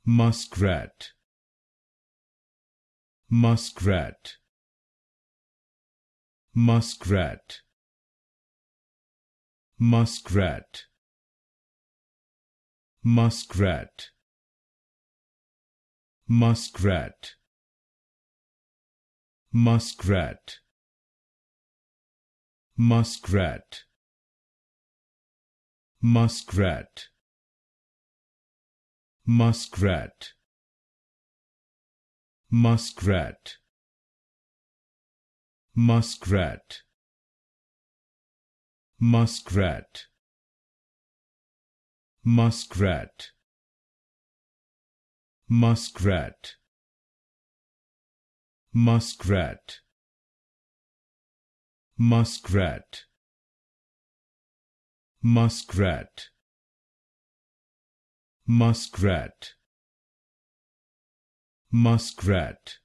Muskrat, muskrat, muskrat, muskrat, muskrat, muskrat, muskrat, muskrat, muskrat, muskrat, muskrat, muskrat, muskrat, muskrat, muskrat, muskrat, muskrat, muskrat, muskrat, muskrat,